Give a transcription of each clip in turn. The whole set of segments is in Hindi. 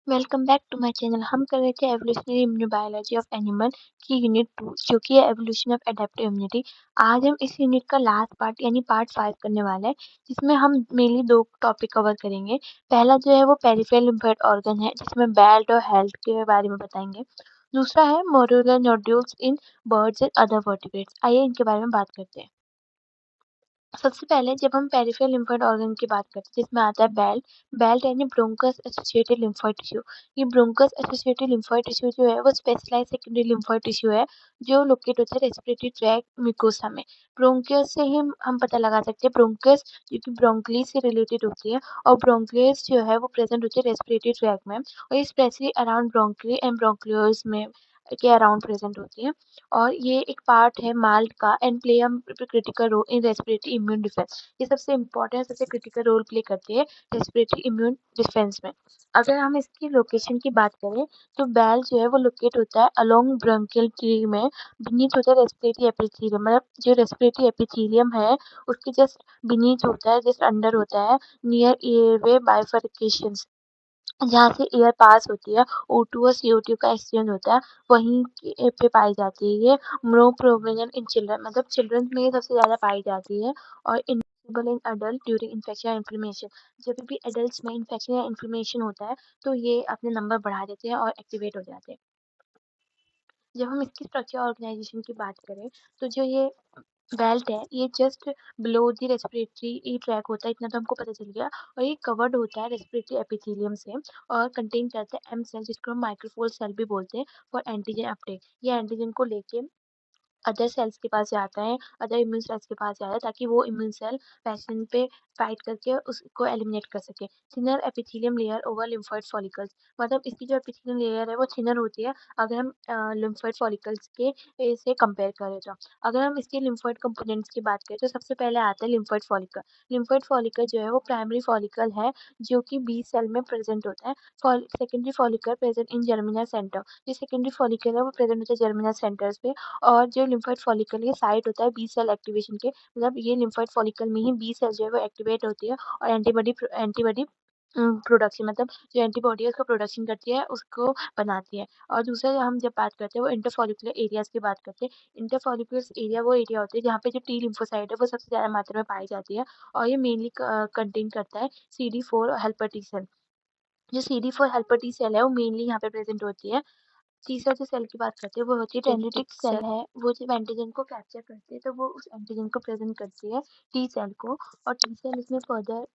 Welcome back to my channel. हम कर रहे थे एवोल्यूशनरी इम्यूनोबायोलॉजी ऑफ एनिमल की यूनिट 2 जो कि है एवोल्यूशन ऑफ एडेप्टिव इम्यूनिटी। आज हम इस यूनिट का लास्ट पार्ट यानी पार्ट 5 करने वाले हैं, जिसमें हम मेनली 2 टॉपिक कवर करेंगे। पहला जो है वो पेरिफेरल लिम्फोइड ऑर्गन है, जिसमें बेल्ट और हेल्थ के बारे में बताएंगे। दूसरा है modular nodules in birds and other vertebrates. आइए इनके बारे में बात करते हैं। सबसे पहले जब हम पेरिफेरल लिम्फोइड ऑर्गन की बात करते हैं, जिसमें आता है बेल्ट। बेल्ट यानी ब्रोंकस एसोसिएटेड लिम्फोइड टिश्यू। ये ब्रोंकस एसोसिएटेड लिम्फोइड टिश्यू जो है वो स्पेशलाइज्ड सेकेंडरी लिम्फोइड टिश्यू है, जो लोकेट होता है रेस्पिरेटरी ट्रैक्ट म्यूकोसा में। ब्रोंकियस से ही हम पता लगा सकते हैं। ब्रोंकस जो कि ब्रोंकली से रिलेटेड होती है, और ब्रोंकियस जो है वो प्रेजेंट होती है रेस्पिरेटरी ट्रैक्ट में, और ये स्पेशली अराउंड ब्रोंकली एंड ब्रोंक्लियोल्स में के अराउंड प्रेजेंट होती है। और ये एक पार्ट है माल्ट का and play a critical role in respiratory immune defence. ये सबसे इम्पोर्टेंट सबसे क्रिटिकल रोल प्ले करती है रेस्पिरेटरी इम्यून डिफेंस में। अगर हम इसकी लोकेशन की बात करें, तो बेल जो है वो लोकेट होता है अलोंग ब्रोंकियल ट्री में, बीनीथ होता है रेस्पिरेटरी एपिथेलियम। मतलब जो रेस्पिरेटरी एपिथेलियम है उसके जस्ट बीनीथ होता है, जस्ट अंडर होता है, नियर एयरवे बाइफरकेशन, जहाँ से एयर पास होती है, O2 और CO2 का एक्सचेंज होता है, वहीं पे पाई जाती है ये। मोनोप्रोविजन इन चिल्ड्रन, मतलब चिल्ड्रन में ये सबसे ज़्यादा पाई जाती है। और invisible in adult during infection या इन्फ्लेमेशन। जब भी एडल्ट्स में इन्फेक्शन या इन्फ्लेमेशन होता है, तो ये अपने नंबर बढ़ा देते हैं और एक्टिवेट हो जाते हैं। जब हम इसकी स्ट्रक्चर ऑर्गेनाइजेशन की बात करें, तो जो ये बेल्ट है ये just below the respiratory tract होता है, इतना तो हमको पता चल गया। और ये कवर्ड होता है रेस्पिरेटरी एपिथेलियम से, और कंटेन करता है एम सेल, जिसको हम माइक्रोफोर सेल भी बोलते हैं, फॉर एंटीजन अपटेक। ये एंटीजन को लेके अदर सेल्स के पास जाता है, अदर इम्यून सेल्स के पास जाता है, ताकि वो इम्यून सेल पैथोजन पे फाइट करके उसको एलिमिनेट कर सके। Thinner epithelium layer over lymphoid follicles. मतलब इसकी जो एपिथेलियम लेयर है वो थिनर होती है अगर हम लिम्फोइड फॉलिकल्स के से कंपेयर करें तो। अगर हम इसके लिम्फोइड कंपोनेंट्स की बात करें, तो सबसे पहले आता है लिम्फोइड फॉलिकल। लिम्फोइड फॉलिकल जो है वो प्राइमरी फॉलिकल है, जो कि बी सेल में प्रेजेंट होता है। Secondary follicle present in germinal centre. जो सेकेंडरी फॉलिकल है वो प्रेजेंट होता है जर्मिनल सेंटर्स पे। और जो लिम्फोइड फॉलिकल ये साइट होता है बी सेल एक्टिवेशन के, मतलब ये लिम्फोइड फॉलिकल में ही बी सेल जो है वो एक्टिवेट होती है, और एंटीबॉडी एंटीबॉडी प्रोडक्शन, मतलब जो एंटीबॉडी है उसका प्रोडक्शन करती है, उसको बनाती है। और दूसरा जो हम जब बात करते हैं वो इंटरफॉलिकुलर एरियाज की बात करते हैं। इंटरफॉलिकुलर एरिया वो एरिया होता है जहाँ पे जो टी लिम्फोसाइट है वो सबसे ज़्यादा मात्रा में पाई जाती है, और ये मेनली कंटेन करता है CD4 हेल्पर टी सेल। जो CD4 हेल्पर टी सेल है वो मेनली यहाँ पे प्रेजेंट होती है। तीसरा जो सेल की बात करते हैं वो होती है डेंड्रिटिक सेल है। वो जब एंटीजन को कैप्चर करती है, तो वो उस एंटीजन को प्रेजेंट करती है टी सेल को, और टी सेल इसमें फर्दर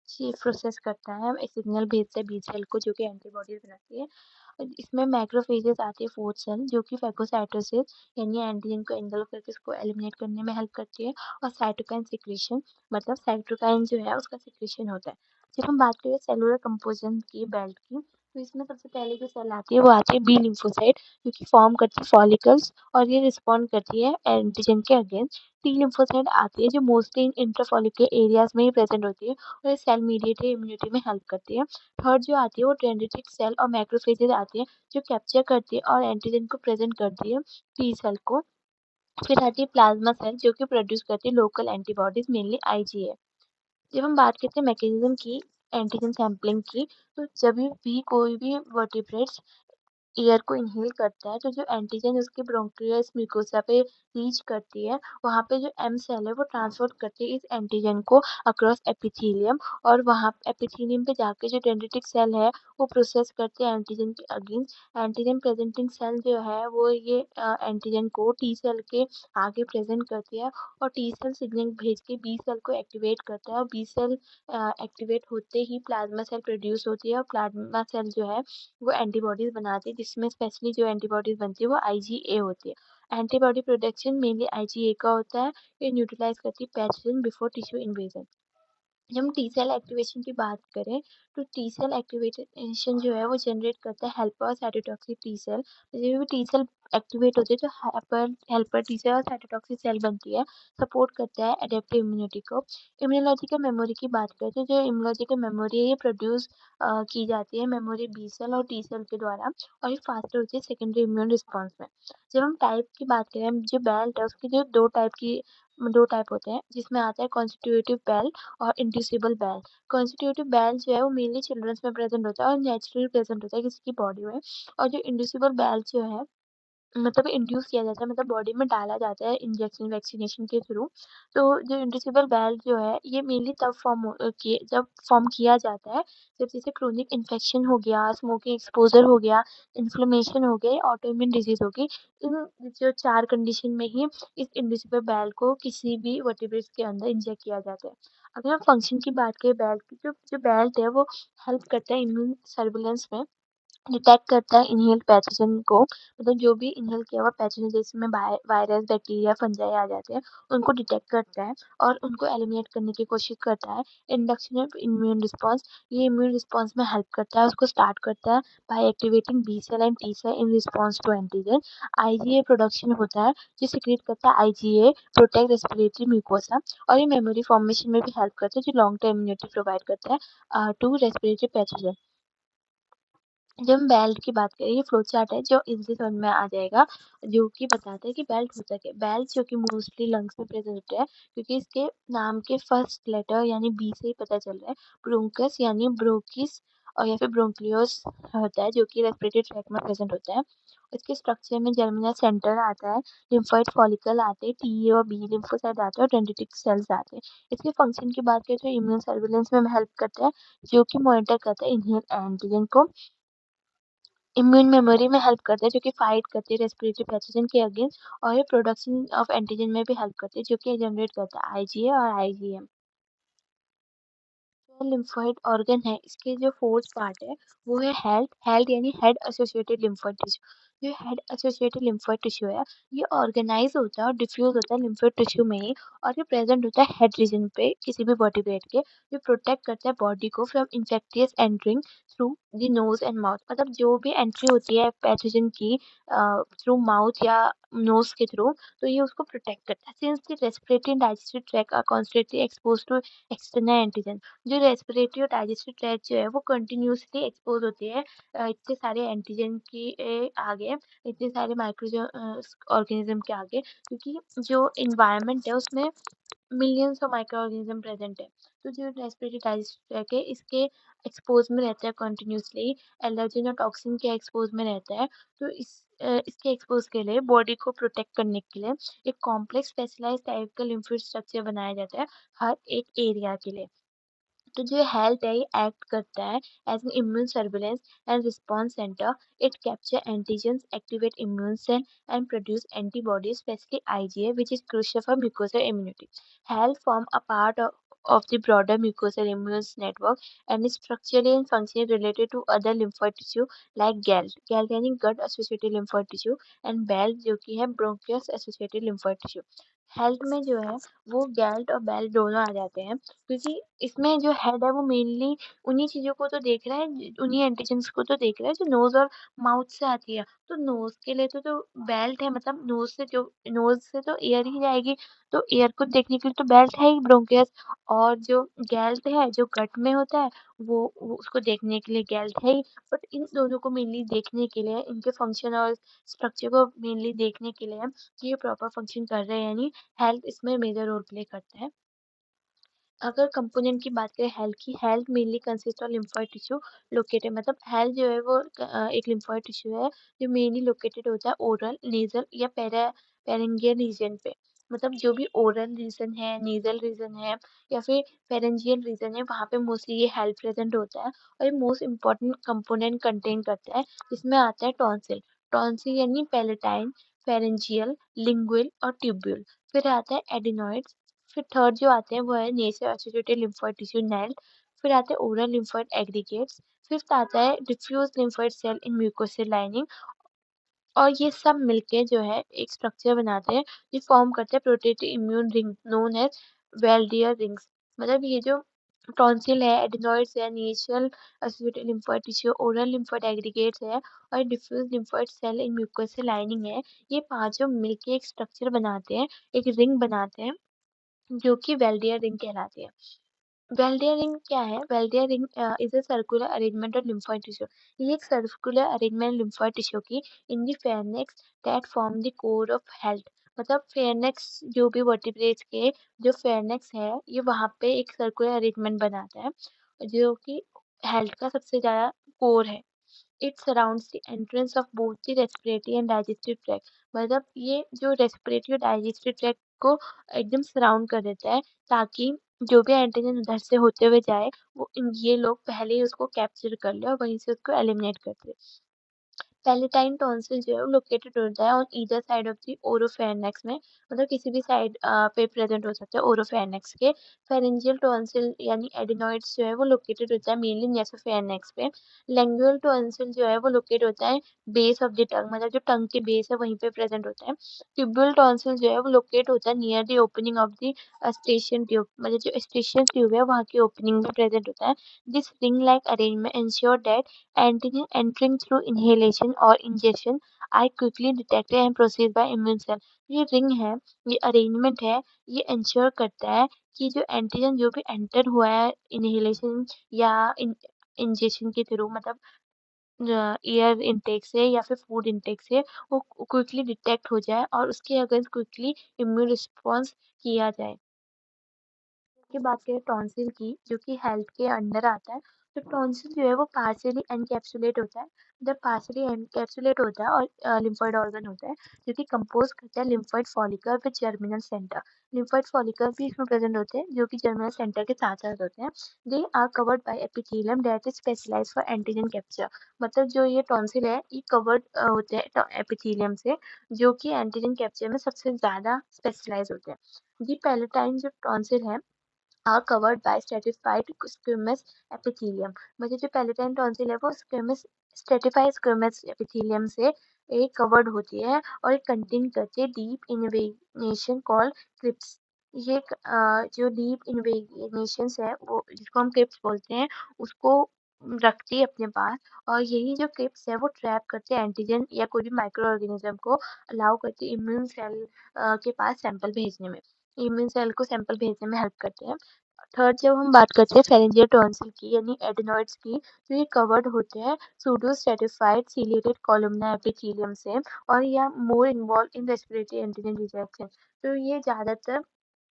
ये प्रोसेस करता है, एक सिग्नल भेजता है बी सेल को, जो कि एंटीबॉडीज बनाती है। और इसमें मैक्रोफेजेस आती है फोर्थ सेल, जो कि फैगोसाइटोसिस यानी एंटीजन को एंगल्फ करके उसको एलिमिनेट करने में हेल्प करती है। और साइटोकाइन सिक्रीशन, मतलब साइटोकाइन जो है उसका सिक्रीशन होता है। जब हम बात करें सेलुलर कंपोजिशन की बेल्ट की, तो इसमें सबसे पहले जो सेल आती है वो आती है बी लिम्फोसाइट, जो कि फॉर्म करती है फॉलिकल्स, और ये रिस्पॉन्ड करती है एंटीजन के अगेंस्ट। टी लिम्फोसाइट आती है जो मोस्टली इन इंट्राफॉलिकल एरियाज में ही प्रेजेंट होती है, और ये सेल मीडिएटेड इम्यूनिटी में हेल्प करती है। थर्ड जो आती है वो डेंड्रिटिक सेल और मैक्रोफेजेज आती है, जो कैप्चर करती है और एंटीजन को प्रेजेंट करती है टी सेल को। फिर आती है प्लाज्मा सेल, जो कि प्रोड्यूस करती है लोकल एंटीबॉडीज, मेनली IgA। जब हम बात करते हैं मैकेनिज्म की, एंटीजन सैंपलिंग की, तो जब भी कोई भी वर्टिब्रेट्स एयर को इनहेल करता है, तो जो एंटीजन उसके ब्रोंकियस म्यूकोसा पे रीच करती है, वहाँ पे जो एम सेल है वो ट्रांसपोर्ट करती है इस एंटीजन को अक्रॉस एपिथेलियम, और वहाँ एपिथेलियम पे जाके जो डेंड्रिटिक सेल है वो प्रोसेस करते हैं एंटीजन के अगेंस्ट। एंटीजन प्रेजेंटिंग सेल जो है वो ये एंटीजन को टी सेल के आगे प्रेजेंट करती है, और टी सेल सिग्नल भेज के बी सेल को एक्टिवेट करता है, और बी सेल एक्टिवेट होते ही प्लाज्मा सेल प्रोड्यूस होती है, और प्लाज्मा सेल जो है वो एंटीबॉडीज बनाती है, जिसमें स्पेशली जो एंटीबॉडीज बनती है वो IgA होती है। एंटीबॉडी प्रोडक्शन मेनली IgA का होता है। ये न्यूट्रलाइज करती है पैथोजन बिफोर टिश्यू इन्वेजन। जब हम टी सेल एक्टिवेशन की बात करें, तो टी सेल एक्टिवेशन जो है वो जनरेट करता है हेल्पर साइटोटॉक्सिक टी सेल। जब भी टी सेल एक्टिवेट होते हैं जो हेल्पर टी सेल और साइटोटॉक्सिक सेल बनती है, सपोर्ट करता है एडेप्टिव इम्यूनिटी को। इम्यूनोलॉजिकल मेमोरी की बात करें तो जो इम्यूनोलॉजिकल मेमोरी है ये प्रोड्यूस की जाती है मेमोरी बी सेल और टी सेल के द्वारा और ये फास्टर होती है सेकेंडरी इम्यून रिस्पॉन्स में। जब हम टाइप की बात करें जो बेल्ट है उसकी जो 2 टाइप होते हैं जिसमें आता है कॉन्स्टिट्यूटिव बेल्ट और इंड्यूसिबल बेल्ट। कॉन्स्टिट्यूटिव बेल्ट जो है वो मेनली चिल्ड्रंस में प्रेजेंट होता है और नेचुरली प्रेजेंट होता है किसी की बॉडी में। और जो इंड्यूसिबल बेल्ट जो है मतलब इंड्यूस किया जाता है मतलब बॉडी में डाला जाता है इंजेक्शन वैक्सीनेशन के थ्रू। तो जो इंड्यूसिबल बेल्ट जो है ये मेनली तब जब फॉर्म किया जाता है जब जैसे क्रोनिक इन्फेक्शन हो गया, स्मोकिंग एक्सपोज़र हो गया, इन्फ्लेमेशन हो गई, ऑटोइम्यून डिजीज़ हो गई। इन जो 4 कंडीशन में ही इस इंड्यूसिबल बेल्ट को किसी भी वर्टिब्रेट्स के अंदर इंजेक्ट किया जाता है। अगर हम फंक्शन की बात करें बेल्ट की जो जो बेल्ट है वो हेल्प करता है इम्यून सर्विलेंस में डिटेक्ट करता है इनहेल्ड पैथोजन को मतलब जो भी इनहेल किया हुआ पैथोजन जिसमें वायरस बैक्टीरिया फंजाई आ जाते हैं उनको डिटेक्ट करता है और उनको एलिमिनेट करने की कोशिश करता है। इंडक्शन ऑफ इम्यून रिस्पॉन्स ये इम्यून रिस्पॉन्स में हेल्प करता है उसको स्टार्ट करता है by activating B cell and T cell in response to antigen. IgA production होता है जो सिक्रेट करता है आईजीए प्रोटेक्ट रेस्पिरेटरी म्यूकोसा और ये मेमोरी फॉर्मेशन में भी हेल्प करता है जो लॉन्ग टर्म इम्यूनिटी प्रोवाइड करता है टू रेस्पिरेटरी पैथोजन। जब हम बेल्ट की बात करें ये फ्लो चार्ट है जो इज़िली समझ में आ जाएगा जो कि बताता है कि बेल्ट होता क्या है। बेल्ट जो कि मोस्टली लंग्स में प्रेजेंट होता है क्योंकि इसके नाम के फर्स्ट लेटर यानी बी से ही पता चल रहा है। ब्रोंकस यानी ब्रोकिस और या फिर ब्रोंक्लियोस होता है जो कि रेस्पिरेटरी ट्रैक में प्रेजेंट होता है। इसके स्ट्रक्चर में जर्मिनल सेंटर आता है, लिम्फोइड फॉलिकल आते हैं, टी और बी लिम्फोसाइट आते हैं और डेंड्रिटिक सेल्स आते हैं। इसके फंक्शन की बात करें तो इम्यून सर्विलेंस में हेल्प करता है जो कि मॉनिटर करता है इनहेल एंटीजन को। इम्यून मेमोरी में हेल्प करते हैं जो कि फाइट करती है रेस्पिरेटरी पैथोजन के अगेंस्ट और ये प्रोडक्शन ऑफ एंटीजन में भी हेल्प करती है जो कि जनरेट करता है आईजीए और आईजीएम। जो लिम्फोइड ऑर्गन है इसके जो फोर्थ पार्ट है वो है हेल्थ हेल्थ यानी हेड एसोसिएटेड लिम्फोइड टिश्यू। जो हेड एसोसिएटेड लिम्फोइड टिश्यू है ये ऑर्गेनाइज होता है और डिफ्यूज होता है लिम्फोइड टिश्यू में ही और ये प्रेजेंट होता है हेड रीजन पे किसी भी बॉडी पेट के। ये प्रोटेक्ट करता है बॉडी को from infectious entering through the nose and mouth मतलब जो भी एंट्री होती है पैथोजन की थ्रू माउथ या नोज के थ्रू तो ये उसको प्रोटेक्ट करता है since the respiratory and digestive track are constantly expose to external antigen. जो रेस्पिरेटरी और डाइजेस्टिव ट्रैक्ट जो है वो कंटिन्यूअसली एक्सपोज होती है इतने सारे एंटीजन की आगे इतने सारे माइक्रो ऑर्गेनिज्म के आगे क्योंकि जो इन्वायरमेंट है उसमें millions of micro organism present है। तो जो रेस्पिरेटरी डाइजेस्टिव ट्रैक्ट है इसके एक्सपोज में रहता है कंटिन्यूअसली एलर्जन और टॉक्सिन के एक्सपोज में रहता है। तो इसके एक्सपोज के लिए बॉडी को प्रोटेक्ट करने के लिए एक कॉम्प्लेक्स स्पेशलाइज्ड टाइप का लिम्फोइड स्ट्रक्चर बनाया जाता है हर एक एरिया के लिए। तो जो हेल्थ है ये एक्ट करता है as an immune surveillance and response centre. It capture antigens activate immune cell and produce antibodies especially IgA which is crucial for mucosal immunity. Health form a part of the broader mucosal immune network and is structurally and functionally related to other lymphoid tissue like GALT. GALT यानी gut associated lymphoid tissue and BAL जो कि है bronchus associated lymphoid tissue. Health में जो है वो गैल्ट और बेल दोनों आ जाते हैं क्योंकि इसमें जो हेड है वो मेनली उन्हीं चीज़ों को तो देख रहा है उन्हीं एंटीजेंस को तो देख रहा है जो नोज़ और माउथ से आती है। तो नोज़ के लिए तो बेल्ट है मतलब नोज़ से तो एयर ही जाएगी, तो एयर को देखने के लिए तो बेल्ट है ही ब्रोंकियस और जो गैल्ट है जो गट में होता है वो उसको देखने के लिए गैल्ट है ही। बट इन दोनों को मेनली देखने के लिए इनके फंक्शन और स्ट्रक्चर को मेनली देखने के लिए कि ये प्रॉपर फंक्शन कर रहे हैं यानी हेल्थ इसमें मेजर रोल प्ले करता है। अगर कंपोनेंट की बात करें हेल्थ की, health mainly consist of lymphoid tissue located मतलब हेल्थ जो है वो एक लिम्फोइड टिश्यू है जो मेनली लोकेटेड होता है ओरल, नेज़ल या पेरिन्गियल रीजन पे। मतलब जो भी ओरल रीजन है, नेज़ल रीजन है या फिर पेरिन्गियल रीजन है वहाँ पे मोस्टली ये हेल्थ प्रेजेंट होता है और ये मोस्ट इम्पोर्टेंट कंपोनेंट कंटेन करता है जिसमें आता है टॉन्सिल। टॉन्सिल यानी पैलेटाइन, फेरेंजियल, लिंगुअल और ट्यूब्यूल। फिर आता है एडिनॉइड्स। फिर थर्ड जो आते हैं वो है nature associated lymphoid tissue nailed. फिर आते हैं ओरल लिम्फोइड एग्रीगेट्स। फिफ्थ आता है diffuse lymphoid cell in mucosal lining और ये सब मिलके जो है एक स्ट्रक्चर बनाते हैं जो फॉर्म करते हैं protective immune ring known as Waldeyer rings. मतलब ये जो टॉन्सिल है, एडेनॉइड्स है, nasal associated lymphoid tissue, oral lymphoid aggregates है और diffuse lymphoid cell in mucosal lining है। ये पांचों मिलके एक स्ट्रक्चर बनाते हैं, एक रिंग बनाते हैं, जो कि वेल्डियर रिंग कहलाती है। वेल्डियर रिंग क्या है? Waldeyer ring is a circular arrangement of lymphoid tissue. ये एक सर्कुलर अरेंजमेंट lymphoid टिश्यू की in the pharynx that form the core of HALT. मतलब फेयरनेक्स जो भी वर्टिब्रेट्स के जो फेयरनेक्स है, ये वहाँ पे एक सर्कुलर अरेंजमेंट बनाता है, जो कि हेल्थ का सबसे ज्यादा कोर है। It surrounds the entrance of both the respiratory and digestive tract. मतलब ये जो रेस्पिरेटरी और डाइजेस्टिव ट्रैक्ट को एकदम सराउंड कर देता है, ताकि जो भी एंटीजन उधर से होते हुए जाए, वो ये लोग पहले ही उसको कैप्चर कर ले और वहीं से उसको एलिमिनेट कर दे। पैलेटाइन टॉन्सिल जो है वो लोकेटेड होता है on either side of the oropharynx में, मतलब किसी भी साइड पे प्रेजेंट हो सकता है ओरोफेरनेक्स के। फेरेंजियल टॉन्सिल यानी एडिनॉइड्स जो है वो लोकेटेड होता है मेनली नेसोफेरनेक्स पे। लैंगुअल टॉन्सिल जो है वो लोकेट होता है बेस ऑफ द टंग, मतलब जो टंग के बेस है वहीं पे प्रेजेंट होता है। ट्यूब्यूल टॉन्सिल जो है वो लोकेट होता है near the opening of the station tube, मतलब जो स्टेशन ट्यूब है वहाँ की ओपनिंग में प्रेजेंट होता है। This ring like arrangement ensure that antigen entering through inhalation or ingestion are quickly detected and processed by immune cell। ये रिंग है, ये अरेंजमेंट है, ये इंश्योर करता है कि जो एंटीजन जो भी एंटर हुआ है इनहेलेशन या इंजेक्शन के थ्रू, मतलब एयर इनटेक से या फिर फूड इनटेक से, वो क्विकली डिटेक्ट हो जाए और उसके अगेंस्ट क्विकली इम्यून रिस्पॉन्स किया जाए। की बात करें टॉन्सिल की, जो कि हेल्थ के अंडर आता है, तो टॉन्सिल जो है वो पार्शियली एनकैप्सुलेट होता है। जब पार्शियली एनकैप्सुलेट होता है और लिम्फोइड ऑर्गन होता है, जो कि कंपोज करता है lymphoid follicle with germinal centre. Lymphoid follicle भी इसमें प्रेजेंट होते हैं, जो कि जर्मिनल सेंटर के साथ साथ होते हैं। They are covered by epithelium that is specialised for antigen capture. मतलब जो ये टॉन्सिल है ये कवर्ड होते हैं एपिथेलियम से, जो कि एंटीजन कैप्चर में सबसे ज्यादा स्पेशलाइज होते हैं। दी पैलेटाइन जो टॉन्सिल है are covered by stratified squamous epithelium। मतलब जो पैलेटाइन टॉन्सिल है वो स्क्वेमस स्ट्रेटिफाइड स्क्वेमस एपिथेलियम से एक कवर्ड होती है और एक कंटेन करती है डीप इन्वेनेशन कॉल्ड क्रिप्स। ये जो डीप इन्वेनेशन है वो जिसको हम क्रिप्स बोलते हैं, उसको रखती है अपने पास, और यही जो क्रिप्स है वो ट्रैप करते हैं एंटीजन या कोई भी माइक्रो ऑर्गेनिज्म को, अलाउ करती है इम्यून सेल के पास सैंपल भेजने में, इम्यून सेल को सैंपल भेजने में हेल्प करते हैं। थर्ड, जब हम बात करते हैं फेरेंजियल टॉन्सिल की यानी एडेनॉइड्स की, तो ये कवर्ड होते हैं pseudo stratified ciliated columnar epithelium से, और यह more involve in respiratory antigen rejection. तो ये ज्यादातर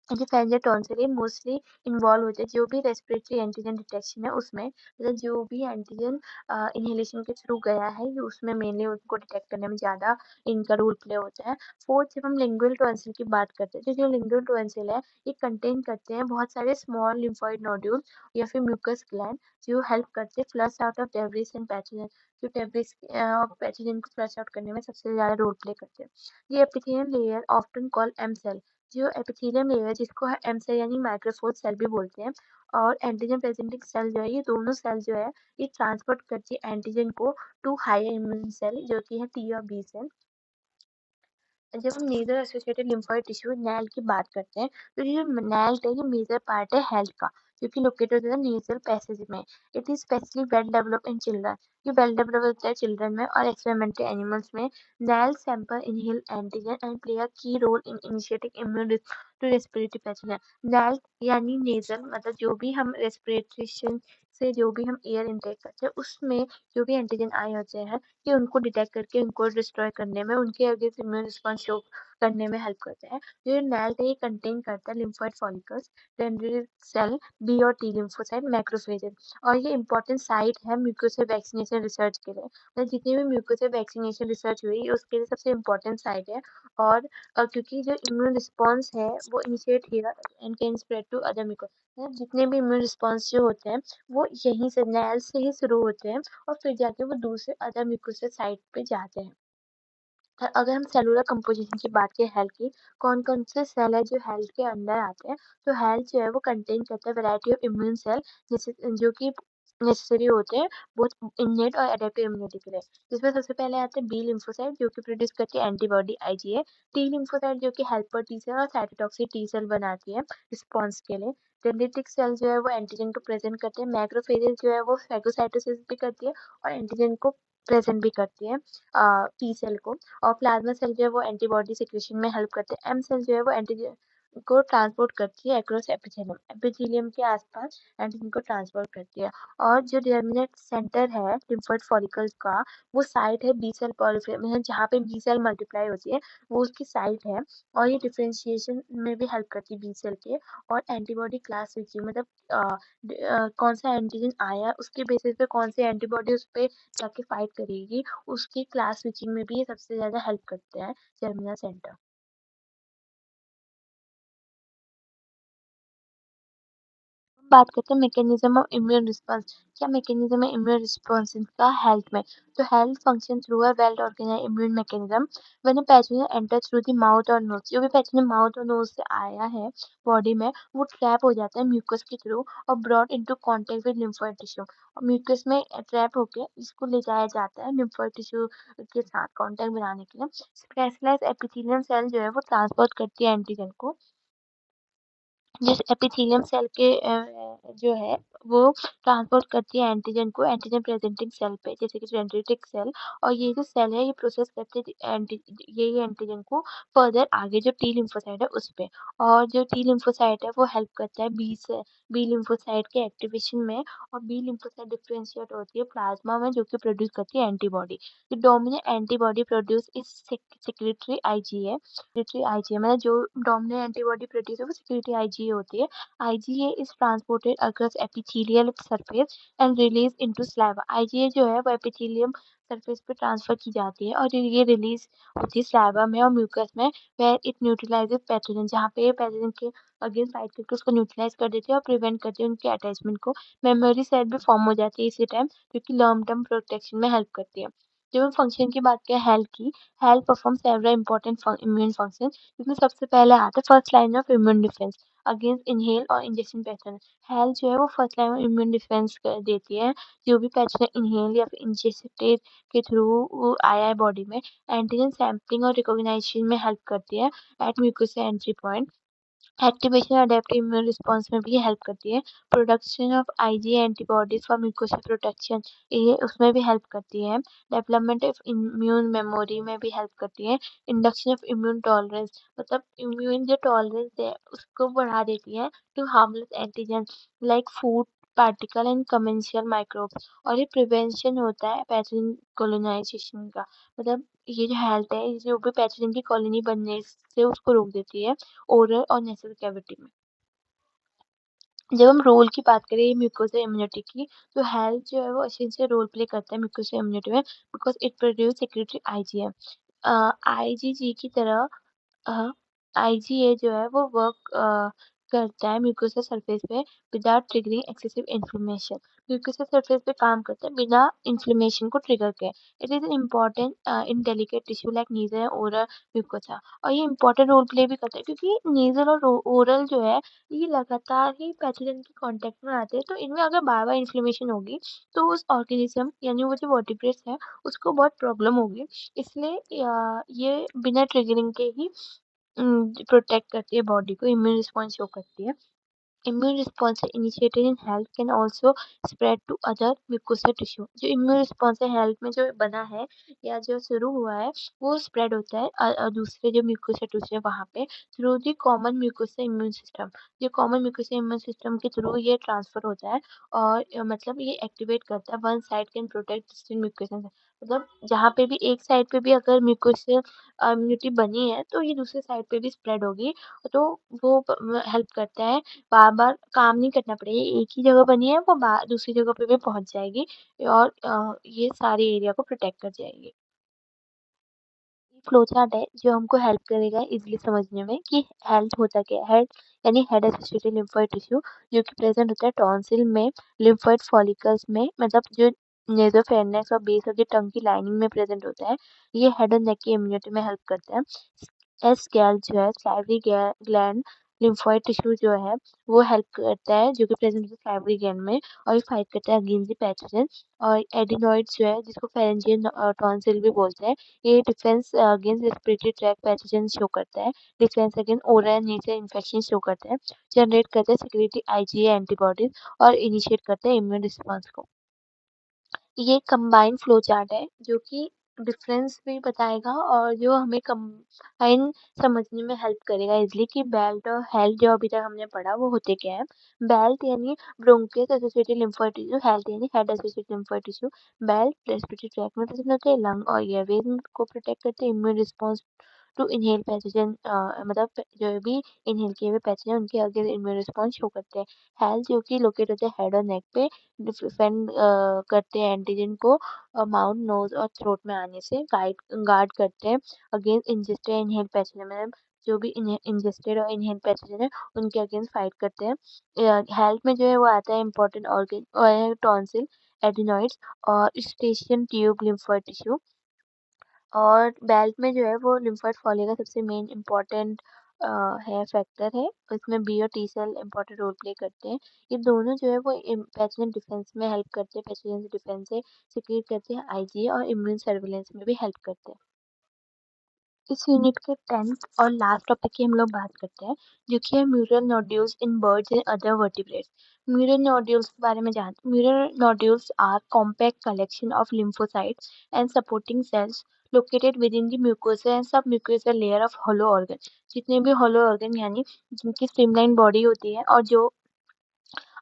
जो फेरेंजियल टॉन्सिल है मोस्टली इन्वॉल्व होते हैं जो भी रेस्पिरेटरी एंटीजन डिटेक्शन है उसमें, मतलब जो भी एंटीजन इनहेलेशन के थ्रू गया है ये उसमें मेनली उनको डिटेक्ट करने में ज्यादा इनका रोल प्ले होता है। फोर्थ, जब हम लिंगुअल टॉन्सिल की बात करते हैं, तो जो लिंगुअल टॉन्सिल है ये कंटेन करते हैं बहुत सारे स्मॉल लिम्फोइड नोड्यूल या फिर म्यूकस ग्लैंड, जो हेल्प करते हैं flush out of debris and pathogen. जो डेब्रिस और पैथोजन को फ्लश आउट करने में सबसे ज्यादा रोल प्ले करते हैं। ये epithelial layer often called M cell, जो एपिथेलियम लेयर है जिसको एम सेल यानी माइक्रोफोर सेल भी बोलते हैं, और एंटीजन प्रेजेंटिंग सेल जो है, ये दोनों सेल जो है ये ट्रांसपोर्ट करती है एंटीजन को टू हायर इम्यून सेल, जो कि है टी और बी सेल। जब हम nasal associated lymphoid tissue NALT की बात करते हैं, तो ये जो नैल है ये मेजर पार्ट है हेल्थ का, जो कि लोकेटेड है नेजल पैसेज में। It is specially well develop in children, ये वेल डेवलप होता है चिल्ड्रन में और एक्सपेरिमेंटल एनिमल्स में। NALT sample inhale antigen and play a key role in initiating immune to respiratory pathogen. NALT यानी नेजल, मतलब जो भी हम रेस्पिरेशन से जो भी हम एयर इनटेक करते हैं उसमें जो भी एंटीजन आए होते हैं, कि उनको डिटेक्ट करके उनको डिस्ट्रॉय करने में, उनके अगेंस्ट इम्यून रिस्पॉन्स शो करने में हेल्प करते हैं। जो नैल है ये कंटेन करता है lymphoid follicles, dendritic cell, B और टी लिम्फोसाइट, मैक्रोफेजेस, और ये इंपॉर्टेंट साइट है म्यूकोसल वैक्सीनेशन रिसर्च के लिए। मतलब जितनी भी म्यूकोसल वैक्सीनेशन रिसर्च हुई उसके लिए सबसे इम्पोर्टेंट साइट है। और क्योंकि जो इम्यून रिस्पॉन्स है वो initiate here and can spread to other muco, मतलब जितने भी इम्यून रिस्पॉन्स जो होते हैं वो यहीं से नैल से ही शुरू होते हैं और फिर जाके वो दूसरे अदर म्यूकोसल साइट पे जाते हैं। अगर हम सेलुलर कंपोजिशन की बात करें हेल्थ की, कौन कौन से सेल है जो हेल्थ के अंदर आते हैं, तो हेल्थ जो है वो कंटेन करता है वैरायटी ऑफ इम्यून सेल, जैसे जो कि नेसेसरी होते हैं बहुत इननेट और एडेप्टिव इम्यूनिटी के लिए। जिसमें सबसे पहले आते हैं बी लिम्फोसाइट, जो कि प्रोड्यूस करती है एंटीबॉडी आईजीए। टी लिम्फोसाइट जो कि हेल्पर टी सेल और साइटोटॉक्सिक टी सेल बनाती है रिस्पॉन्स के लिए। डेंड्रिटिक सेल जो है वो एंटीजन को प्रेजेंट करते हैं। मैक्रोफेजेस जो है वो फेगोसाइटोसिस भी करती है और एंटीजन को प्रेजेंट भी करती है टी सेल को। और प्लाज्मा सेल जो है वो एंटीबॉडी सिक्रीशन में हेल्प करते हैं। एम सेल जो है वो एंटीजन को ट्रांसपोर्ट करती है अक्रॉस एपिथेलियम। एपिथेलियम के आसपास एंटीजन को ट्रांसपोर्ट करती है। और जो डिटरमिनेट सेंटर है लिम्फोइड फॉलिकल्स का, वो साइट है बी सेल पॉलिफेज, मतलब जहाँ पे बी सेल मल्टीप्लाई होती है, वो उसकी साइट है। और ये डिफरेंशिएशन में भी हेल्प करती है बी सेल के। और एंटीबॉडी क्लास स्विचिंग, मतलब कौन सा एंटीजन आया उसके बेसिस पे कौन सी एंटीबॉडी उस पे जाके फाइट करेगी, उसकी क्लास स्विचिंग में भी ये सबसे ज्यादा हेल्प करते हैं जर्मिनल सेंटर। बात करते हैं मैकेनिज्म ऑफ इम्यून रिस्पॉन्स। क्या मैकेनिज्म है इम्यून रिस्पॉन्स का हेल्थ में? तो health function through a well organised immune mechanism. When a pathogen enter through the mouth और नोज, जो भी पैथोजन माउथ और नोज से आया है बॉडी में, वो ट्रैप हो जाता है म्यूकस के थ्रू और brought into contact with lymphoid tissue. और म्यूकस में ट्रैप होके इसको ले जाया जाता है लिम्फोइड टिश्यू के साथ कांटेक्ट बनाने के लिए। स्पेशलाइज्ड एपिथेलियम सेल जो है वो ट्रांसपोर्ट करती है एंटीजन को। जिस एपिथेलियम सेल के जो है वो ट्रांसपोर्ट करती है एंटीजन को एंटीजन प्रेजेंटिंग सेल पे, जैसे कि डेंड्रिटिक सेल। और ये जो सेल है ये प्रोसेस करते हैं ये एंटीजन को फर्दर आगे जो टी लिम्फोसाइट है उस पे। और जो टी लिम्फोसाइट है वो हेल्प करता है बी लिम्फोसाइट के एक्टिवेशन में। और बी लिम्फोसाइट डिफरेंशिएट होती है प्लाज्मा में, जो कि प्रोड्यूस करती है antibody. The dominant antibody produce is secretary IgA. Secretary IgA मतलब जो डोमिनेंट एंटीबॉडी प्रोड्यूस है वो सेक्रेटरी आईजीए होती है। IgA is transported across epithelial surface and release into saliva. IgA जो है वो एपिथेलियम सरफेस पे ट्रांसफर की जाती है और ये रिलीज होती है सलाइवा में और म्यूकस में, वेयर इट न्यूट्रलाइजेस पैथोजन, जहाँ पे पैथोजन के अगेंस्ट फाइट करके उसको न्यूट्रलाइज कर देती है और प्रिवेंट करती है उनके अटैचमेंट को। मेमोरी सेल भी फॉर्म हो जाती है इसी टाइम, जो कि लॉन्ग टर्म प्रोटेक्शन में हेल्प करती है। जब हम फंक्शन की बात करें हेल्थ की, health perform several important immune function, जिसमें सबसे पहले आता है first line of immune defence against inhale और इंजेक्शन पैथोजन। हेल्थ जो है वो first line of immune defence कर देती है। जो भी पैथोजन इनहेल या फिर इंजेक्टेड के थ्रू आया है बॉडी में, एंटीजन सैंपलिंग और रिकॉग्निशन में हेल्प करती है at mucus entry point. Activation adaptive immune response में भी हेल्प करती है। Production of Ig antibodies for mucosa protection, ये उसमें भी हेल्प करती है। डेवलपमेंट ऑफ इम्यून मेमोरी में भी हेल्प करती है। इंडक्शन ऑफ इम्यून टॉलरेंस, मतलब इम्यून जो टॉलरेंस है उसको बढ़ा देती है to harmless antigen like food particle and commensal microbes. और ये प्रिवेंशन होता है पैथोजन कोलोनाइजेशन का, मतलब ये जो हेल्थ है ये जो भी पैथोजन की कॉलोनी बनने से उसको रोक देती है ओरल और नेसल कैविटी में। जब हम रोल की बात करें म्यूकोसा इम्यूनिटी की, तो हेल्थ जो है वो एसेंशियल रोल प्ले करता है म्यूकोसा इम्यूनिटी में, because it produce secretary IgM. IgG की तरह आईजीए जो है वो वर्क करता है म्यूकोसा सरफेस पे without triggering excessive inflammation. Mucosa surface पे काम करता है बिना इन्फ्लेमेशन को ट्रिगर किए। It is important in delicate tissue like nasal oral mucosa. और ये इम्पोर्टेंट रोल प्ले भी करता है क्योंकि नीजल और ओरल जो है ये लगातार ही पैथोजन के कांटेक्ट में आते हैं, तो इनमें अगर बार बार इन्फ्लेमेशन होगी तो उस ऑर्गेनिज्म यानी वो जो वर्टिब्रेट्स है उसको बहुत प्रॉब्लम होगी। इसलिए ये बिना ट्रिगरिंग के ही प्रोटेक्ट करती है बॉडी को, इम्यून रिस्पॉन्स शो करती है। Immune response initiated in health can also spread to other mucosal tissue। जो immune response है हेल्थ में जो बना है या जो शुरू हुआ है वो स्प्रेड होता है दूसरे जो म्यूकोसा टिश्यू है वहाँ पे through the common mucosa immune system. जो कॉमन म्यूकोसा इम्यून सिस्टम के थ्रू ये ट्रांसफर होता है और मतलब ये एक्टिवेट करता है one side can protect distant mucosa. मतलब जहाँ पे भी एक साइड पे भी अगर म्यूकोसा इम्यूनिटी बनी है तो ये दूसरे साइड पे भी स्प्रेड होगी, तो वो हेल्प करता है। बार-बार काम नहीं करना पड़ेगा, एक ही जगह बनी है वो दूसरी जगह पे भी पहुँच जाएगी और ये सारे एरिया को प्रोटेक्ट कर जाएगी। ये फ्लो चार्ट है जो हमको हेल्प करेगा इजीली समझने में कि हेल्थ होता क्या है। हेल्थ यानी हेड एसोसिएटेड लिम्फोइड टिश्यू, जो कि प्रेजेंट होता है टॉन्सिल में, लिम्फोइड फॉलिकल्स में, मतलब जो नेसोफेरेंक्स और बेस ऑफ द टंग की लाइनिंग में प्रेजेंट होता है। ये हेड और नेक की इम्यूनिटी में हेल्प करता है। एस गैल जो है सैलरी ग्लैंड लिम्फोइड टिश्यू जो है वो हेल्प करता है, जो कि प्रेजेंट होता है salivary ग्लैंड में, और ये फाइट करता है अगेंस्ट द पैथोजन। और एडिनॉइड्स जो है जिसको फेरेंजियल टॉन्सिल भी बोलते हैं, ये defence against respiratory tract pathogen show करता है, defence against oral nature infection show करता है, जनरेट करता है सिक्रेटरी आईजीए एंटीबॉडीज और इनिशिएट करता है इम्यून रिस्पॉन्स को। ये कंबाइंड फ्लो चार्ट है जो कि डिफरेंस भी बताएगा और जो हमें कंबाइन समझने में हेल्प करेगा इजली कि बेल्ट और हेल्थ जो अभी तक हमने पढ़ा वो होते क्या है। बेल्ट यानी bronchus associated lymphoid tissue, HALT यानी head associated lymphoid tissue. BALT respiratory tract में प्रेजेंट होते हैं, लंग और एयरवेज को प्रोटेक्ट करते हैं, immune response to inhale pathogen, मतलब जो भी इनहेल किए हुए पैथोजन उनके अगेंस्ट इम्यून रिस्पॉन्स शो करते हैं। हेल्थ जो कि लोकेट होते हैं हेड और नेक पे, डिफेंड करते हैं एंटीजन को माउथ, नोज और थ्रोट में आने से, गार्ड करते हैं अगेंस्ट इंजेस्टेड इनहेल पैथोजन, मतलब जो भी इंजेस्टेड और इनहेल पैथोजन है उनके अगेंस्ट फाइट करते हैं। हेल्थ में जो है वो आता है इंपॉर्टेंट ऑर्गन और टॉन्सिल, एडिनॉइड्स और स्टेशन ट्यूब लिम्फोइड टिश्यू। और बेल्ट में जो है वो लिम्फोइड फॉली का सबसे मेन इम्पोर्टेंट है फैक्टर है। इसमें बी और T cell important role play करते हैं। ये दोनों जो है वो पैथोजन डिफेंस में हेल्प करते हैं, पैथोजन डिफेंस से सिक्रीट करते हैं आईजी और इम्यून सर्विलेंस में भी हेल्प करते हैं। इस यूनिट के 10th और लास्ट टॉपिक की हम लोग बात करते हैं, जो कि है mural nodules in birds and other vertebrates. Mural nodules के बारे में जानते हैं। Mural nodules are compact collection of lymphocytes and supporting cells located within the mucosa and submucosal layer of hollow organ। जितने भी hollow organ यानी जिनकी स्ट्रीमलाइन बॉडी होती है और जो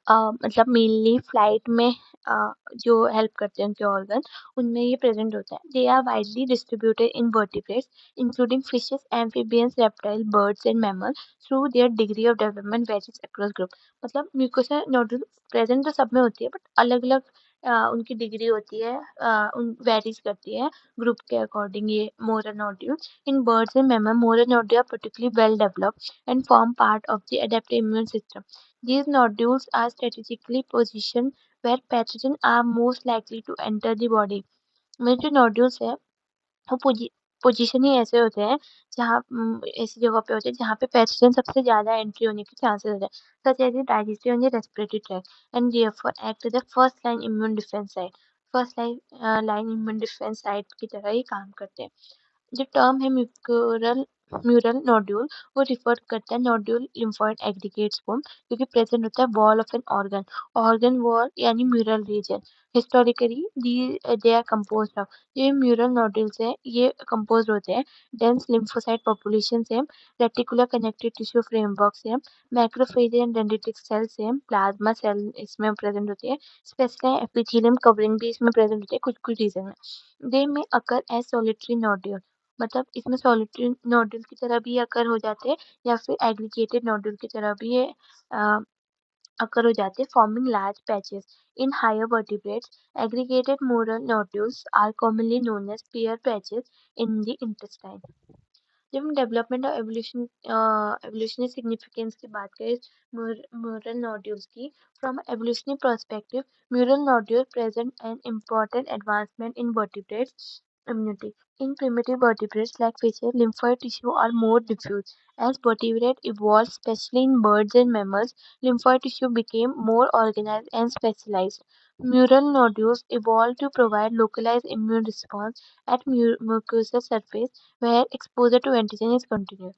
मतलब मेनली फ्लाइट में जो हेल्प करते हैं उनके ऑर्गन, उनमें ये प्रेजेंट होता है। They are widely distributed in vertebrates including fishes, amphibians, reptile, birds and mammal through their degree of development varies across group. मतलब म्यूकोसा नोडुल प्रेजेंट तो सब में होती है, बट अलग-अलग उनकी डिग्री होती है, उन वेरीज करती है ग्रुप के अकॉर्डिंग। ये mural nodules in birds and mammal, mural nodule are particularly well developed and form part of the adaptive immune system. These nodules are strategically positioned where pathogens are most likely to enter the body। में जो नोड्यूल्स है वो पोजीशन ही ऐसे होते हैं जहाँ ऐसी जगह पे होते हैं जहाँ पे पैथोजन सबसे ज़्यादा एंट्री होने के चांसेस होते हैं, such as digestive and respiratory tract, and therefore act as the first line immune defence site. First line immune defence site की तरह ही काम करते हैं। जो टर्म है म्यूरल म्यूरल नोड्यूल, वो रिफर करता है नोड्यूल लिम्फोइड एग्रीगेट्स को, क्योंकि प्रेजेंट होता है wall of an organ, organ wall यानी mural region. Historically they are composed of, ये म्यूरल नोड्यूल्स हैं ये कंपोज होते हैं डेंस लिम्फोसाइट पॉपुलेशन से, रेटिकुलर कनेक्टिव टिश्यू फ्रेमवर्क से, मैक्रोफेज एंड डेंड्रिटिक सेल से, प्लाज्मा सेल इसमें प्रेजेंट होती है, स्पेसिफिक एपिथेलियम कवरिंग भी इसमें प्रेजेंट होती है कुछ कुछ रीजन में। दे में अकर एज सॉलिटरी नोड्यूल, मतलब इसमें सॉलिटरी नोड्यूल की तरह भी अकर हो जाते हैं या फिर एग्रीगेटेड नोड्यूल की तरह भी ये अकर हो जाते हैं, forming large patches. In higher vertebrates aggregated mural nodules are commonly known as Peyer patches in the intestine. जब हम डेवलपमेंट और एवोल्यूशनरी सिग्निफिकेंस की बात करें म्यूरल नोड्यूल्स की, from evolutionary perspective mural nodule present an important advancement in vertebrates immunity. In primitive vertebrates like fishes, lymphoid tissue are more diffuse. As vertebrates evolved, especially in birds and mammals, lymphoid tissue became more organized and specialized. Mural nodules evolved to provide localized immune response at mucosal surface where exposure to antigen is continuous।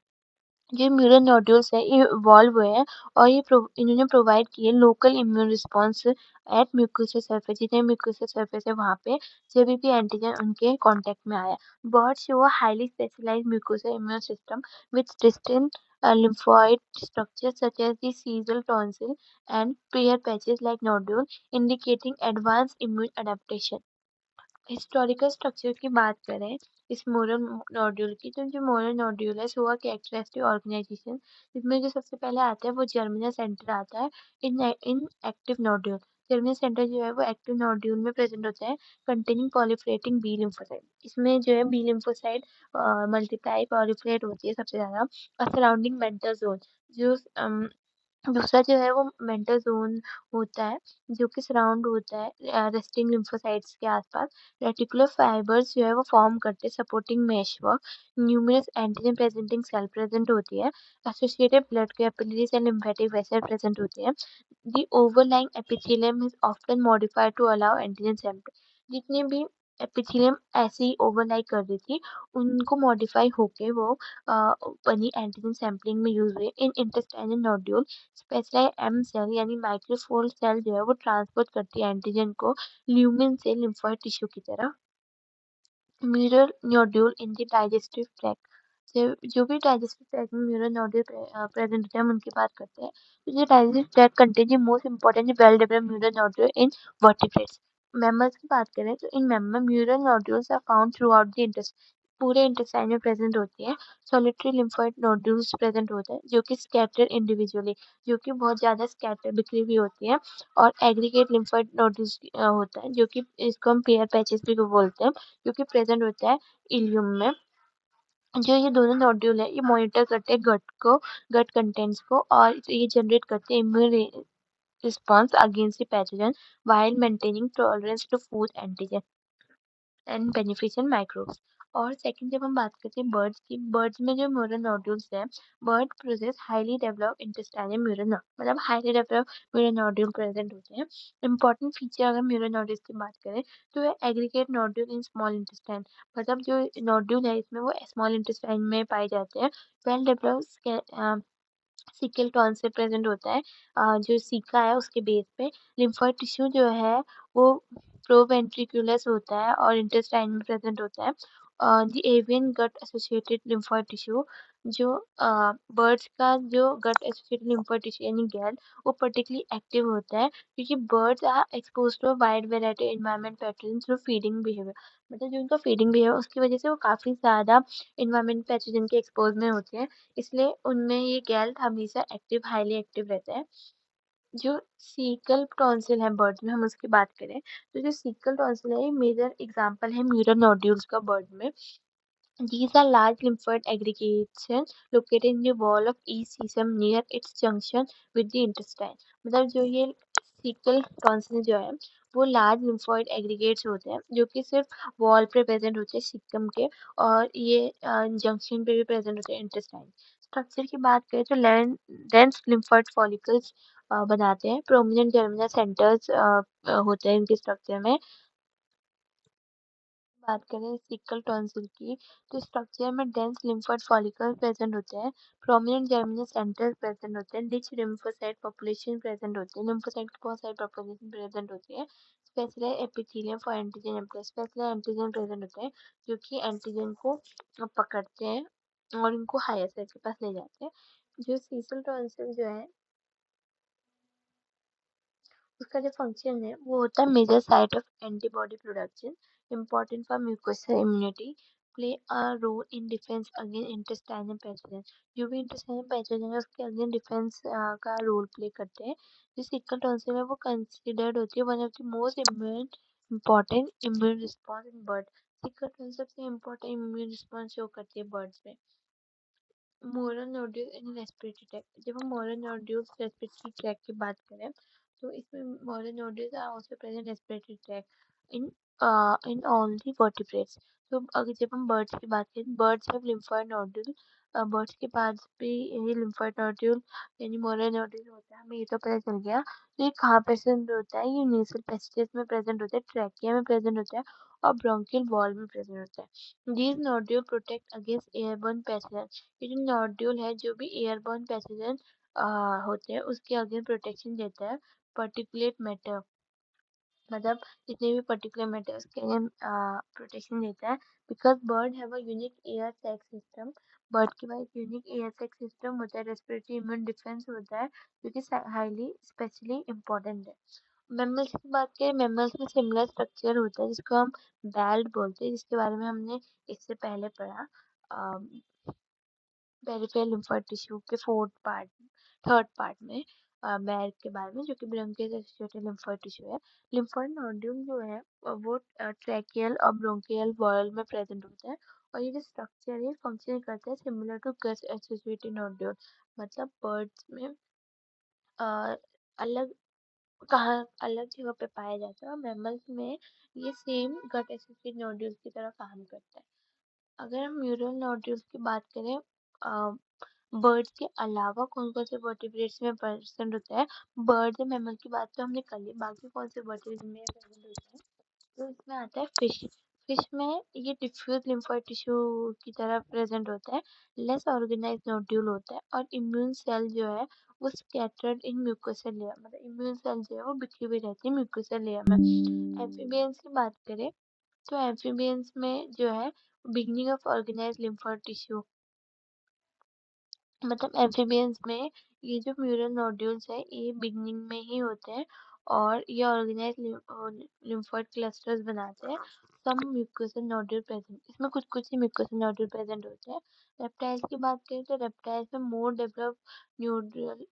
ये म्यूरल नोड्यूल्स है ये इवॉल्व हुए हैं और इन्होंने प्रोवाइड किए local immune response at mucosal surface, जितने म्यूकोसल सरफेस है वहाँ पे जब भी एंटीजन उनके कांटेक्ट में आया। Birds show a highly specialised mucosal immune system with distinct lymphoid structures such as the caesal tonsil and prayer patches like nodule, indicating advanced immune adaptation। Historical structure की बात करें इस मोरल नोड्यूल की, तो जो मोरल नोड्यूल है सोआ कैरेक्टरिस्टिक ऑर्गेनाइजेशन, इसमें जो सबसे पहले आता है वो जर्मिनल सेंटर आता है इन एक्टिव नोड्यूल। जर्मिनल सेंटर जो है वो एक्टिव नोड्यूल में प्रेजेंट होता है कंटेनिंग proliferating बी lymphocyte। इसमें जो है बी lymphocyte मल्टीप्लाई proliferate होती है सबसे ज़्यादा। और सराउंडिंग मेंटल जोन जो दूसरा जो है वो मेंटल ज़ोन होता है, जो कि सराउंड होता है रेस्टिंग लिम्फोसाइट्स के आसपास। रेटिकुलर फाइबर्स जो है वो फॉर्म करते हैं supporting meshwork, numerous antigen presenting cell present होती है, associated blood capillaries and lymphatic vessel present होती है। The overlying epithelium is often modified to allow antigen sample. जितने भी एपिथेलियम ऐसे ही ओवरलाई कर रही थी, उनको मॉडिफाई होके वो अ, बनी एंटीजन सैंपलिंग में यूज़ हुए। In intestinal nodule specialized M cell यानी माइक्रोफोर सेल जो है वो ट्रांसपोर्ट करती है एंटीजन को ल्यूमेन से लिम्फोइड टिश्यू की तरह। Mural nodule in the digestive tract, जो भी डाइजेस्टिव ट्रैक्ट में म्यूरल नोड्यूल प्रेजेंट होते हैं हम उनकी बात करते हैं। तो जो digestive tract contain the most important well developed mural nodule in vertebrates. Mammals की बात करें तो in mammal mural nodules are found throughout the intestine, पूरे इंटेस्टाइन में प्रेजेंट होती है। सॉलिटरी लिम्फोइड नोड्यूल्स प्रेजेंट होते हैं जो कि स्कैटर्ड इंडिविजुअली, जो कि बहुत ज़्यादा स्कैटर बिखरी हुई होती है। और एग्रीगेट लिम्फोइड नोड्यूल्स होता है जो कि इसको हम पेयर पैचेस भी बोलते हैं, जो कि प्रेजेंट होता है इलियम में। जो ये दोनों नोड्यूल है ये मॉनिटर करते हैं गट कंटेंट्स को, और ये जनरेट करते हैं immune response against the pathogen while maintaining tolerance to food antigen and beneficial microbes. और सेकंड जब हम बात करते हैं बर्ड्स की, बर्ड्स में जो म्यूरल नोड्यूल्स हैं, bird process highly develop intestinal mural, मतलब highly develop mural nodule present होते हैं। इंपॉर्टेंट फीचर अगर म्यूरल नोड्यूल्स की बात करें तो ये aggregate nodule in small intestine, मतलब जो नोड्यूल है इसमें वो स्मॉल इंटेस्टाइन में पाए जाते हैं। Well develop sickle tonsil present होता है, जो सीका है उसके बेस पे। लिम्फोइड टिश्यू जो है वो प्रोवेंट्रिकुलस होता है और इंटेस्टाइन में प्रेजेंट होता है। The avian gut associated lymphoid tissue, जो बर्ड्स का जो गट एसोसिएटेड लिम्फोइड टिश्यू यानी गैल, वो पर्टिकुलरली एक्टिव होता है क्योंकि birds are expose to wide variety environment pattern through feeding behaviour, मतलब जो उनका फीडिंग बिहेवियर उसकी वजह से वो काफ़ी ज़्यादा इन्वायरमेंट पैथोजन के एक्सपोज में होते हैं, इसलिए उनमें ये गैल्ट हमेशा एक्टिव हाईली एक्टिव रहता है। जो सीकल टॉन्सिल है बर्ड्स में, हम उसकी बात करें तो जो सीकल टॉन्सिल है ये मेजर एग्जांपल है म्यूरल नोड्यूल्स का बर्ड में। These are large lymphoid aggregations located in the wall of each cecum near its junction with the intestine। मतलब जो ये सीकल टॉन्सिल जो है वो लार्ज लिम्फोइड एग्रीगेट्स होते हैं जो कि सिर्फ वॉल पे प्रेजेंट होते हैं सिक्कम के, और ये जंक्शन पे भी प्रेजेंट होते हैं इंटेस्टाइन। स्ट्रक्चर की बात करें तो डेंस लिम्फोइड फॉलिकल्स बनाते हैं, प्रोमिनेंट जर्मिनल सेंटर्स होते हैं इनके स्ट्रक्चर में। बात करें सिकल टॉन्सिल की तो स्ट्रक्चर में डेंस लिम्फोइड फॉलिकल प्रेजेंट होते हैं, प्रोमिनेंट जर्मिनल सेंटर प्रेजेंट होते हैं, रिच लिम्फोसाइट पॉपुलेशन प्रेजेंट होती है, लिम्फोसाइट की बहुत सारी पॉपुलेशन प्रेजेंट होती है। Special epithelium for antigen special antigen present होते हैं जो कि एंटीजन को पकड़ते हैं और उनको हायर सेल के पास ले जाते हैं। जो सीसल टॉन्सिल जो है उसका जो फंक्शन है वो होता है major site of antibody production, important for mucosal immunity, play a role in defence against intestinal pathogen. जो भी इंटेस्टाइनल पैथोजन है उसके अगेंस्ट डिफेंस का रोल प्ले करते हैं। जो सिकल टॉन्सिल है वो कंसिडर्ड होती है one of the most important immune response in bird. Sickle tonsil सबसे इम्पोर्टेंट इम्यून रिस्पॉन्स शो करती है बर्ड्स में। मोरल नोड्यूल इन रेस्पिरेटरी ट्रैक्ट, जब हम मोरल नोड्यूल्स रेस्पिरेटरी ट्रैक्ट की बात करें तो इसमें mural nodules are also present respiratory tract in in all the vertebrates. तो अगर जब हम बर्ड्स की बात करें, birds have lymphoid nodule, birds के पास भी यही लिम्फोइड नोड्यूल यानी मोरल नोड्यूल होता है, हमें ये तो पता चल गया। तो ये कहाँ प्रेजेंट होता है, ये नेसल पैसेजेस में प्रेजेंट होता है, ट्रैकिया में प्रेजेंट होता है और ब्रोंकियल वॉल में प्रेजेंट होता है। These nodule protect against airborne pathogens। ये जो नोड्यूल है जो भी एयरबोर्न पैथोजन होते हैं उसके अगेंस्ट प्रोटेक्शन देता है। पर्टिकुलेट मैटर, मतलब जितने भी पर्टिकुलर मैटर उसके अगेंस्ट प्रोटेक्शन देता है। Because bird have a unique air sac system, bird के पास यूनिक एयर सैक सिस्टम होता है, रेस्पिरेटरी इम्यून डिफेंस होता है जो कि हाईली स्पेशली इम्पोर्टेंट है। मैमल्स की बात करें, मैमल्स में सिमिलर स्ट्रक्चर होता है जिसको हम बैल्ट बोलते हैं, जिसके बारे में हमने इससे पहले पढ़ा पेरिफेरल लिम्फोइड टिश्यू के थर्ड पार्ट में बैग के बारे में, जो कि ब्रोंकियल एसोसिएटेड लिम्फोइड टिश्यू है। लिम्फोइड नोड्यूल जो है वो ट्रैकियल और ब्रोंकियल वॉल में प्रेजेंट होता है, और ये जो स्ट्रक्चर है फंक्शन करता है similar to gut associated nodule, मतलब बर्ड्स में अलग कहाँ अलग जगह पे पाया जाता है और मैमल्स में ये सेम गट एसोसिएटेड नोड्यूल्स की तरह काम करता है। अगर हम न्यूरल नोड्यूल्स की बात करें बर्ड्स के अलावा कौन कौन से वर्टिब्रेट्स में प्रेजेंट होता है, बर्ड्स और मैमल की बात तो हमने कर ली, बाकी कौन से वर्टिब्रेट्स में प्रेजेंट होता है तो इसमें आता है फिश। फिश में ये डिफ्यूज लिम्फोइड टिश्यू की तरह प्रेजेंट होता है, लेस ऑर्गेनाइज्ड नोड्यूल होता है और इम्यून सेल जो है वो स्कैटर्ड इन म्यूकोसल लेयर, मतलब इम्यून सेल जो है वो बिखरी हुई रहती है म्यूकोसल लेयर में। एम्फीबियंस की बात करें तो एम्फीबियंस में जो है beginning of organised lymphoid tissue, मतलब एम्फीबियंस में ये जो म्यूरल नोड्यूल्स है ये बिगनिंग में ही होते हैं और ये ऑर्गेनाइज लिम्फोइड क्लस्टर्स बनाते हैं। सम म्यूकोसल नोड्यूल प्रेजेंट, इसमें कुछ कुछ ही म्यूकोसल नोड्यूल प्रेजेंट होते हैं। रेप्टाइल्स की बात करें तो रेप्टाइल्स में मोर डेवलप न्यूरल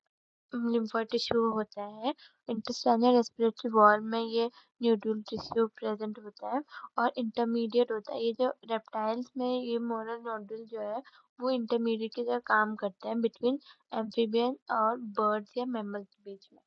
लिम्फोइड टिश्यू होता है। इंटेस्टाइनल रेस्पिरेटरी वॉल में ये न्यूडल टिश्यू प्रेजेंट होता है और इंटरमीडिएट होता है। ये जो रेप्टाइल्स में ये मोरल नोडल जो है वो इंटरमीडिएट की तरह काम करता है बिटवीन एम्फीबियन और बर्ड्स या मैमल के बीच में।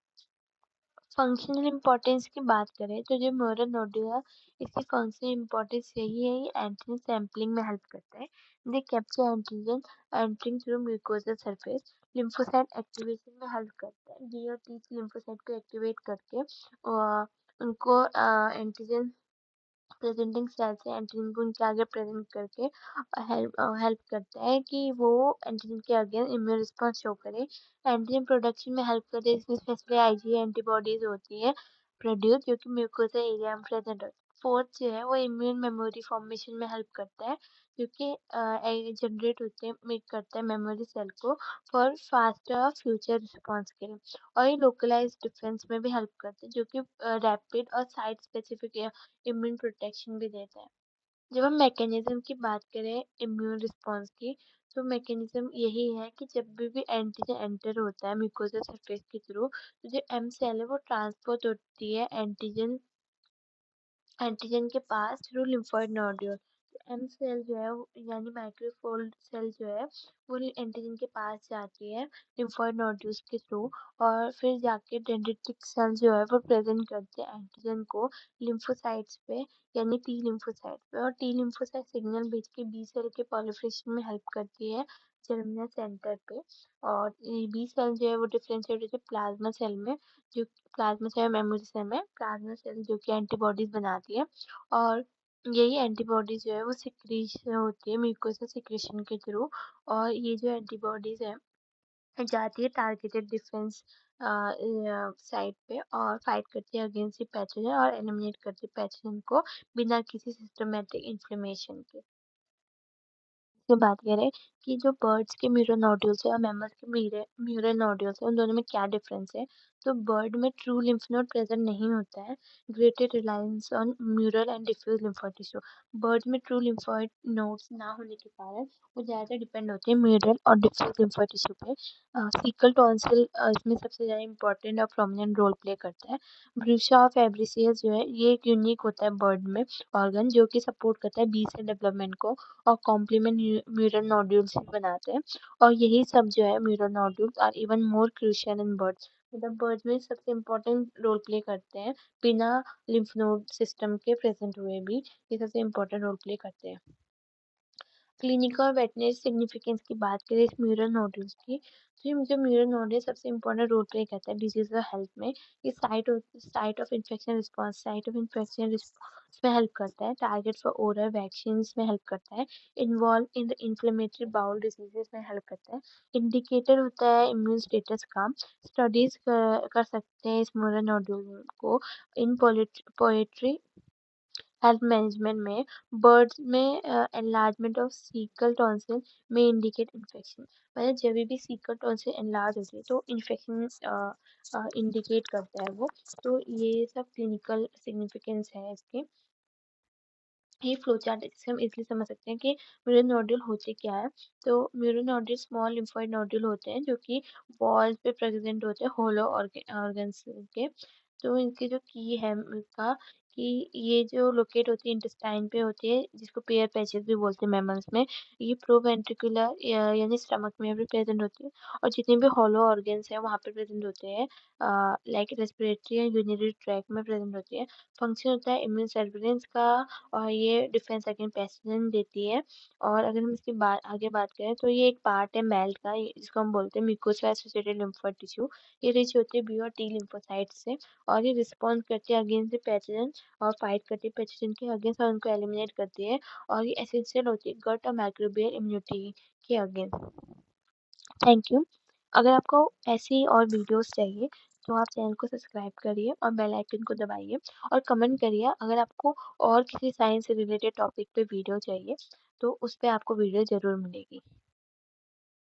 फंक्शनल इम्पोर्टेंस की बात करें तो जो मोरल नोडल है इसकी फंक्शनल इम्पोर्टेंस यही है, ये एंटीजन सैम्पलिंग में हेल्प करता है। They capture antigen entering through mucosal surface. Lymphocyte activation में हेल्प करता है, डी और टी लिम्फोसाइट को एक्टिवेट करके उनको एंटीजन प्रेजेंटिंग सेल से एंटीजन को उनके आगे प्रेजेंट करके हेल्प करता है कि वो एंटीजन के अगेंस्ट इम्यून रिस्पॉन्स शो करे। एंटीजन प्रोडक्शन में हेल्प करते हैं, इसमें स्पेशली आईजी एंटीबॉडीज होती है प्रोड्यूस जो कि म्यूकोसा एरिया में प्रेजेंट होती है। फोर्थ जो है वो इम्यून मेमोरी फॉर्मेशन में हेल्प करता है क्योंकि जनरेट होते हैं मेक करता है मेमोरी सेल को फॉर फास्टर फ्यूचर रिस्पॉन्स के लिए। और ये लोकलाइज डिफेंस में भी हेल्प करते हैं जो कि रैपिड और साइट स्पेसिफिक इम्यून प्रोटेक्शन भी देता है। जब हम मैकेनिज्म की बात करें इम्यून रिस्पॉन्स की तो मैकेनिज्म यही है कि जब भी एंटीजन एंटर होता है म्यूकोसा सरफेस के थ्रू तो जो एम सेल है वो ट्रांसपोर्ट होती है एंटीजन एंटीजन के पास through lymphoid nodule. M cell जो है यानी माइक्रोफोल्ड सेल जो है वो एंटीजन के पास जाती है लिम्फोइड नोड्यूल्स के थ्रू और फिर जाके डेंड्रिटिक सेल जो है वो प्रेजेंट करते हैं एंटीजन को लिम्फोसाइट्स पे यानी टी लिम्फोसाइट पे, और टी लिम्फोसाइट सिग्नल भेज के बी सेल के पॉलिफिकेशन में हेल्प करती है जर्मिनल सेंटर पे। और बी सेल जो है वो डिफरेंशिएट होते हैं प्लाज्मा सेल में, जो प्लाज्मा सेल मेमोरी सेल में प्लाज्मा सेल जो कि एंटीबॉडीज बनाती है और यही एंटीबॉडीज जो है वो सिक्रीशन होती है म्यूकोसा सिक्रीशन के थ्रू। और ये जो एंटीबॉडीज है जाती है टारगेटेड डिफेंस साइट पे और फाइट करती है अगेंस्ट पैथोजन और एलिमिनेट करती है पैथोजन को बिना किसी सिस्टमेटिक इन्फ्लेमेशन के। से बात करें कि जो बर्ड्स के म्यूरल नोड्यूल्स है और मैमल्स के म्यूरल नोड्यूल्स है उन दोनों में क्या डिफरेंस है, तो बर्ड में ट्रू लिम्फ नोड प्रेजेंट नहीं होता है, greater reliance on mural and diffuse lymphoid tissue. Birds में ट्रू लिम्फोइड नोड्स ना होने के कारण वो ज़्यादा डिपेंड होते हैं म्यूरल और डिफ्यूज लिम्फोइड टिश्यू पे। सीकल टॉन्सिल इसमें सबसे ज़्यादा इंपॉर्टेंट और प्रोमिनेंट रोल प्ले करता है। ब्रूशा फेब्रिसियस जो है ये एक यूनिक होता है बर्ड में ऑर्गन जो कि सपोर्ट करता है बी सेल डेवलपमेंट को और कॉम्प्लीमेंट म्यूरल नोड्यूल्स भी बनाते हैं। और यही सब जो है mural nodules are even more crucial in birds, मतलब बर्ड्स में सबसे इम्पोर्टेंट रोल प्ले करते हैं बिना लिम्फ नोड सिस्टम के प्रेजेंट हुए भी ये सबसे इम्पोर्टेंट रोल प्ले करते हैं। क्लिनिकल और वेटनरी सिग्निफिकेंस की बात करें इस म्यूरल नोड्यूल्स की तो ये जो म्यूरल नोड्यूल सबसे इंपॉर्टेंट रोल प्ले करता है डिजीज और हेल्थ में। ये साइट ऑफ इन्फेक्शन रिस्पॉन्स में हेल्प करता है, टारगेट फॉर ओरल वैक्सीन में हेल्प करता है, involve in the inflammatory bowel diseases में हेल्प करता है, इंडिकेटर होता है इम्यून स्टेटस का। स्टडीज कर सकते हैं इस म्यूरल नोड्यूल को इन पोएट्री हेल्थ मैनेजमेंट में। बर्ड्स में एनलार्जमेंट ऑफ सीकल टॉन्सिल में इंडिकेट इन्फेक्शन, मतलब जब भी सीकल टॉन्सिल एनलार्ज होती है तो इन्फेक्शन इंडिकेट करता है वो। तो ये सब क्लिनिकल सिग्निफिकेंस है इसके। ये फ्लो चार्ट जिससे हम इजीली समझ सकते हैं कि म्यूरल नोड्यूल होते क्या है। तो mural nodule small lymphoid nodule होते हैं जो कि वॉल्स पे प्रेजेंट होते हैं होलो ऑर्गन्स के। तो इनके जो की है इनका कि ये जो लोकेट होती है इंटेस्टाइन पे होती है, जिसको पेयर पैचेज़ भी बोलते हैं मैमल्स में। ये प्रोवेंट्रिकुलर यानी स्टमक में भी प्रेज़ेंट होती है और जितने भी हॉलो ऑर्गन्स हैं वहाँ पे प्रेज़ेंट होते हैं। Like respiratory and urinary tract में प्रेज़ेंट होती है। फंक्शन होता है इम्यून सर्विलेंस का और ये डिफेंस अगेंस्ट पैथोजन देती है। और अगर हम इसकी आगे बात करें तो ये एक पार्ट है मेल्ट का, जिसको हम बोलते हैं म्यूकोसा एसोसिएटेड लिम्फोid टिश्यू। ये रिच होती है बी और टी लिम्फोसाइट्स से और ये रिस्पॉन्ड करती है अगेंस्ट द पैथोजन और फाइट करती है पैथोजन के अगेंस्ट और उनको एलिमिनेट करती है और ये एसेंशियल होती है गट और माइक्रोबियल इम्यूनिटी के अगेंस्ट। Thank you. अगर आपको ऐसी और वीडियोस चाहिए तो आप चैनल को सब्सक्राइब करिए और बेल आइकन को दबाइए और कमेंट करिए अगर आपको और किसी साइंस से रिलेटेड टॉपिक पे वीडियो चाहिए तो उस पे आपको वीडियो ज़रूर मिलेगी।